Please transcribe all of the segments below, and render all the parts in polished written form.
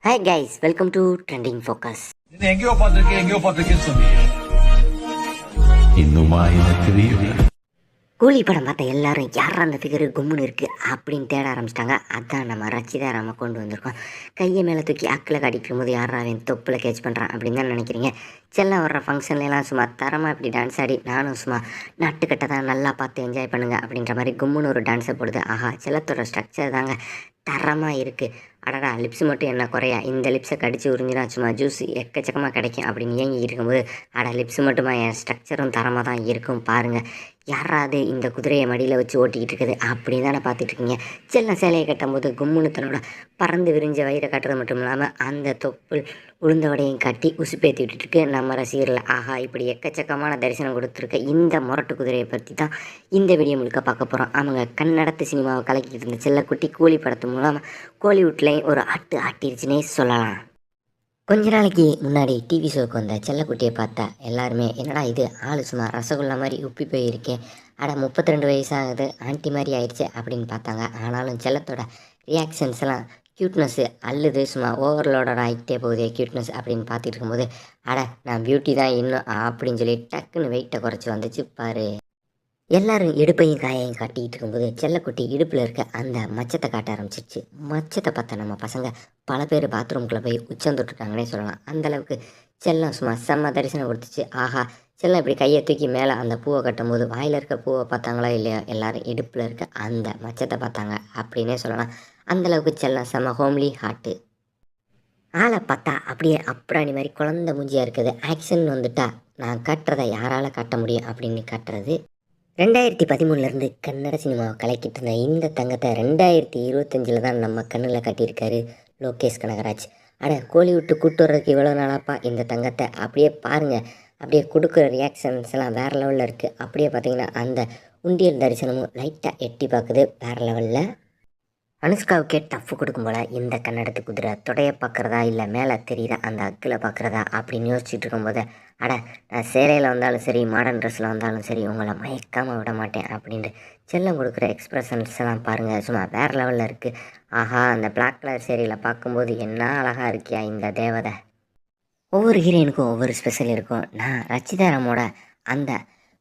Hi guys, welcome to Trending Focus. இது எங்கேயோ பார்த்திருக்கேன்னு சொன்னீங்க. இன்னுமா எனக்கு தெரியல. கூலி படம் பார்த்த எல்லாரும் யார் அந்த ஃபிகரு கும்முன்னு இருக்குது அப்படின்னு தேட ஆரம்பிச்சிட்டாங்க. அதான் நம்ம ரச்சிதா ராம கொண்டு வந்திருக்கோம். கையை மேலே தூக்கி அக்கில் கடிக்கும் போது யாரா அவன் தொப்பில் கேட்ச் பண்ணுறான் அப்படின்னு தான் நினைக்கிறீங்க. செல்லம் வர்ற ஃபங்க்ஷன்லாம் சும்மா தரமாக இப்படி டான்ஸ் ஆடி நானும் சும்மா நட்டுக்கட்டை தான் நல்லா பார்த்து என்ஜாய் பண்ணுங்க அப்படின்ற மாதிரி கும்முன்னு ஒரு டான்ஸை போடுது. ஆஹா, செல்லத்தோட ஸ்ட்ரக்சர் தாங்க தரமாக இருக்குது. அடடா, லிப்ஸ் மட்டும் என்ன குறையா, இந்த லிப்ஸை கடிச்சு உறிஞ்சினா சும்மா ஜூஸ் எக்கச்சக்கமாக கிடைக்கும் அப்படின்னு ஏங்கி இருக்கும்போது, லிப்ஸ் மட்டுமா, என் ஸ்ட்ரக்சரும் தரமாக தான் இருக்கும் பாருங்கள். யாராவது இந்த குதிரையை மடியில் வச்சு ஓட்டிக்கிட்டு இருக்குது அப்படின்னு தானே பார்த்துட்ருக்கீங்க. செல்லம் சேலையை கட்டும்போது கும்முன்னு தன்னோட பறந்து விரிஞ்ச வயிறை கட்டுறது மட்டும் இல்லாமல் அந்த தொப்புள் உளுந்த வடையும் கட்டி உசுப்பேற்றி விட்டுட்டுருக்கு நம்ம ரசிகர்கள். ஆஹா, இப்படி எக்கச்சக்கமான தரிசனம் கொடுத்துருக்க இந்த முரட்டு குதிரையை பற்றி தான் இந்த வீடியோ முழுக்க பார்க்க போகிறோம். அவங்க கண்ணடத்து சினிமாவை கலக்கிட்டு இருந்த செல்லக்குட்டி கூலி படத்து மூலம் கோலிவுட்லேயும் ஒரு ஆட்டிருச்சுன்னே சொல்லலாம். கொஞ்ச நாளைக்கு முன்னாடி டிவி ஷோவுக்கு வந்த செல்லக்குட்டியை பார்த்தா எல்லாருமே என்னடா இது ஆள் சும்மா ரசகுல்லா மாதிரி உப்பி போயிருக்கேன், 32 வயசாகுது, ஆண்டி மாதிரி ஆயிடுச்சு அப்படின்னு பார்த்தாங்க. ஆனாலும் செல்லத்தோட ரியாக்ஷன்ஸ் எல்லாம் க்யூட்னஸ்ஸு அல்லுது, சும்மா ஓவர்லோடோட ஆகிட்டே போகுது க்யூட்னஸ் அப்படின்னு பார்த்துட்டு இருக்கும்போது, நான் பியூட்டி தான் இன்னும் அப்படின்னு சொல்லி டக்குன்னு வெயிட்டை குறைச்சி வந்துச்சு பாரு. எல்லாரும் இடுப்பையும் காயையும் காட்டிகிட்டு இருக்கும்போது செல்லக்குட்டி இடுப்பில் இருக்க அந்த மச்சத்தை காட்ட ஆரம்பிச்சிருச்சு. மச்சத்தை பார்த்த நம்ம பசங்க பல பேர் பாத்ரூம்குள்ளே போய் உச்சம் தொட்டுட்டாங்கன்னே சொல்லலாம். அந்தளவுக்கு செல்லம் சும்மா செம்ம தரிசனம் கொடுத்துச்சு. ஆஹா, செல்லம் இப்படி கையை தூக்கி மேலே அந்த பூவை கட்டும் போது வாயில் இருக்க பூவை பார்த்தாங்களா இல்லையா, எல்லாரும் இடுப்பில் இருக்க அந்த மச்சத்தை பார்த்தாங்க அப்படின்னே சொல்லலாம். அந்தளவுக்கு செல்லம் செம்ம ஹோம்லி ஹார்ட்டு. ஆளை பார்த்தா அப்படியே அப்ராணி மாதிரி குழந்த மூஞ்சியாக இருக்குது. ஆக்ஷன் வந்துட்டா நான் கட்டுறதை யாரால் காட்ட முடியும் அப்படின்னு காட்டுறது. 2013 கன்னட சினிமாவை கலக்கிட்டு இருந்த இந்த தங்கத்தை 2025 தான் நம்ம கண்ணில் கட்டியிருக்காரு லோகேஷ் கனகராஜ். கோலிவுட்டு கூட்டு வர்றதுக்கு இவ்வளோ நாளாப்பா இந்த தங்கத்தை. அப்படியே பாருங்கள், அப்படியே கொடுக்குற ரியாக்ஷன்ஸ் எல்லாம் வேறு லெவலில் இருக்குது. அப்படியே பார்த்திங்கன்னா அந்த உண்டியல் தரிசனமும் லைட்டாக எட்டி பார்க்குது வேறு லெவலில். அனுஷ்காவுக்கே டஃப் கொடுக்கும் போல் இந்த கன்னடத்து குதிரை தொடையை பார்க்குறதா இல்லை மேலே தெரியுற அந்த அக்கில் பார்க்குறதா அப்படின்னு யோசிச்சுட்டு இருக்கும்போது, நான் சேலையில் வந்தாலும் சரி மாடர்ன் ட்ரெஸ்ஸில் வந்தாலும் சரி உங்களை மயக்காமல் விட மாட்டேன் அப்படின்ட்டு செல்லம் கொடுக்குற எக்ஸ்ப்ரெஷன்ஸ் எல்லாம் பாருங்கள், சும்மா வேறு லெவலில் இருக்குது. ஆஹா, அந்த பிளாக் கலர் சேரீயில் பார்க்கும்போது என்ன அழகாக இருக்கியா இந்த தேவதை. ஒவ்வொரு ஹீரோயினுக்கும் ஒவ்வொரு ஸ்பெஷல் இருக்கும். நான் ரச்சிதாராமோட அந்த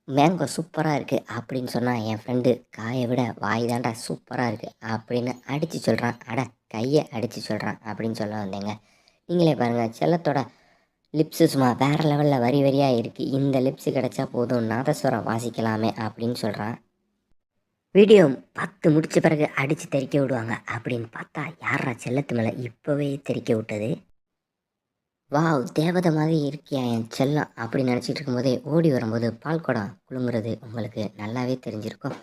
மேங்கோ சூப்பராக இருக்குது அப்படின்னு சொன்னால் என் ஃப்ரெண்டு காயை விட வாய் தாண்டா சூப்பராக இருக்குது அப்படின்னு அடித்து சொல்கிறான். கையை அடித்து சொல்கிறான் அப்படின்னு சொல்ல வந்தேங்க. நீங்களே பாருங்கள், செல்லத்தோட லிப்ஸு சும்மா வேறு லெவலில் வரி வரியாக இருக்குது. இந்த லிப்ஸு கிடச்சா போதும் நாதஸ்வரம் வாசிக்கலாமே அப்படின்னு சொல்கிறான். வீடியோ 10 முடித்த பிறகு அடித்து தெறிக்க விடுவாங்க அப்படின்னு பார்த்தா யாரா செல்லத்து மேலே இப்போவே தெறிக்க விட்டது. வாவ், தேவதை மாதிரி இருக்கியா என் செல்லம் அப்படின்னு நினச்சிட்டு இருக்கும்போதே ஓடி வரும்போது பால் குடம் குலுங்குறது உங்களுக்கு நல்லாவே தெரிஞ்சிருக்கும்.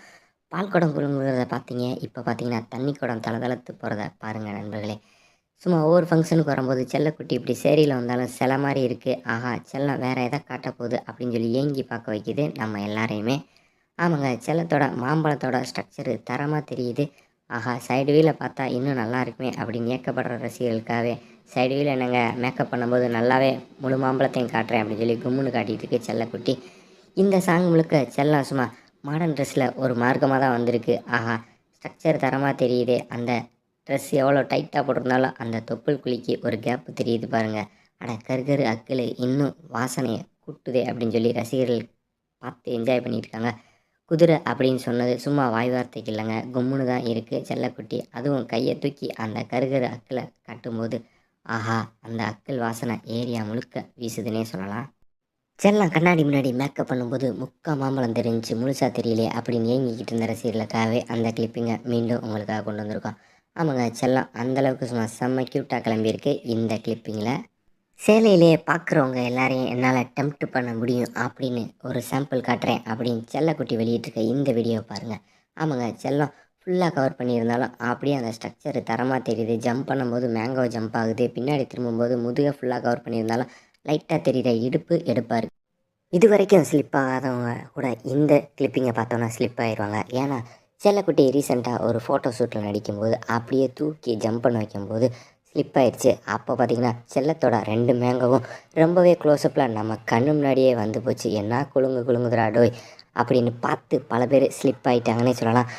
பால் குடம் குலுங்குறத பார்த்தீங்க. இப்போ பார்த்தீங்கன்னா தண்ணி குடம் தளதளத்து போகிறத பாருங்கள் நண்பர்களே. சும்மா ஒவ்வொரு ஃபங்க்ஷனுக்கு வரும்போது செல்லக்குட்டி இப்படி சேரியில் வந்தாலும் சில மாதிரி இருக்குது. ஆஹா, செல்லம் வேறு எதை காட்ட போகுது அப்படின்னு சொல்லி ஏங்கி பார்க்க வைக்கிது நம்ம எல்லாரையுமே. ஆமாங்க, செல்லத்தோட மாம்பழத்தோட ஸ்ட்ரக்சரு தரமாக தெரியுது. ஆஹா, சைடு வீலில் பார்த்தா இன்னும் நல்லா இருக்குமே அப்படின்னு ஏக்கப்படுற ரசிகர்களுக்காகவே சைடு வீல் என்னங்க மேக்கப் பண்ணும்போது நல்லாவே முழு மாம்பழத்தையும் காட்டுறேன் அப்படின்னு சொல்லி கும்முன்னு காட்டிகிட்டு இருக்கு செல்லக்குட்டி. இந்த சாங் முழுக்க செல்லம் சும்மா மாடர்ன் ட்ரெஸ்ஸில் ஒரு மார்க்கமாக தான் வந்திருக்கு. ஆஹா, ஸ்ட்ரக்சர் தரமாக தெரியுது. அந்த ட்ரெஸ் எவ்வளோ டைட்டாக போட்டிருந்தாலும் அந்த தொப்புள் குழிக்கு ஒரு கேப்பு தெரியுது பாருங்கள். கருகரு அக்கில் இன்னும் வாசனையை கூட்டுதே அப்படின்னு சொல்லி ரசிகர்கள் பார்த்து என்ஜாய் பண்ணிட்டு இருக்காங்க. குதிரை அப்படின்னு சொன்னது சும்மா வாய் வார்த்தைக்கு இல்லைங்க, கும்முன்னு தான் இருக்குது செல்லக்குட்டி. அதுவும் கையை தூக்கி அந்த கருகரு அக்கில் கட்டும்போது ஆஹா, அந்த அக்கில் வாசனை ஏரியா முழுக்க வீசுதுன்னே சொல்லலாம். செல்லம் கண்ணாடி முன்னாடி மேக்கப் பண்ணும்போது முக்கா மாம்பழம் தெரிஞ்சு முழுசாக தெரியலையே அப்படின்னு ஏங்கிக்கிட்டு இருந்த ரசிகர்களுக்காகவே அந்த கிளிப்பிங்கை மீண்டும் உங்களுக்காக கொண்டு வந்திருக்கோம். ஆமாங்க, செல்லம் அந்தளவுக்கு சும்மா செம்ம க்யூட்டாக கிளம்பியிருக்கு இந்த கிளிப்பிங்கில். சேலையிலே பார்க்குறவங்க எல்லாரையும் என்னால் டெம்ப்ட் பண்ண முடியும் அப்படின்னு ஒரு சாம்பிள் காட்டுறேன் அப்படின்னு செல்லக்குட்டி வெளியிட்டிருக்க இந்த வீடியோ பாருங்கள். ஆமாங்க, செல்லம் ஃபுல்லாக கவர் பண்ணியிருந்தாலும் அப்படியே அந்த ஸ்ட்ரக்சர் தரமாக தெரியுது. ஜம்ப் பண்ணும்போது மேங்கோ ஜம்ப் ஆகுது, பின்னாடி திரும்பும்போது முதுகை ஃபுல்லாக கவர் பண்ணியிருந்தாலும் லைட்டாக தெரியுற இடுப்பு எடுப்பாக இருக்குது. இது வரைக்கும் ஸ்லிப் ஆகாதவங்க கூட இந்த கிளிப்பிங்கை பார்த்தோன்னா ஸ்லிப் ஆயிடுவாங்க. ஏன்னா செல்லக்குட்டி ரீசெண்டாக ஒரு ஃபோட்டோ ஷூட்டில் நடிக்கும்போது அப்படியே தூக்கி ஜம்ப் பண்ண வைக்கும்போது ஸ்லிப் ஆயிடுச்சு. அப்போ பார்த்திங்கன்னா செல்லத்தோட 2 மேங்கோவும் ரொம்பவே க்ளோஸ்அப்பில் நம்ம கண்ணு முன்னாடியே வந்து போச்சு. என்ன குலுங்குதுடா டோய் அப்படின்னு பார்த்து பல பேர் ஸ்லிப் ஆகிட்டாங்கன்னே சொல்லலாம்.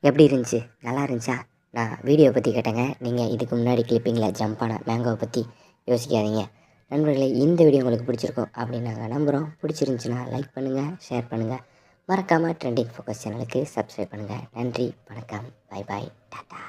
எப்படி இருந்துச்சு? நல்லா இருந்துச்சா? நான் வீடியோ பற்றி கேட்டேங்க. நீங்கள் இதுக்கு முன்னாடி கிளிப்பிங்கில் ஜம்ப் ஆன மேங்கோவை பற்றி யோசிக்காதீங்க. நண்பர்களே, இந்த வீடியோ உங்களுக்கு பிடிச்சிருக்கும் அப்படின்னு நாங்கள் நம்புகிறோம். பிடிச்சிருந்துச்சின்னா லைக் பண்ணுங்கள், ஷேர் பண்ணுங்கள். மறக்காமல் ட்ரெண்டிங் ஃபோக்கஸ் சேனலுக்கு சப்ஸ்கிரைப் பண்ணுங்கள். நன்றி, வணக்கம், பை பாய், டாட்டா.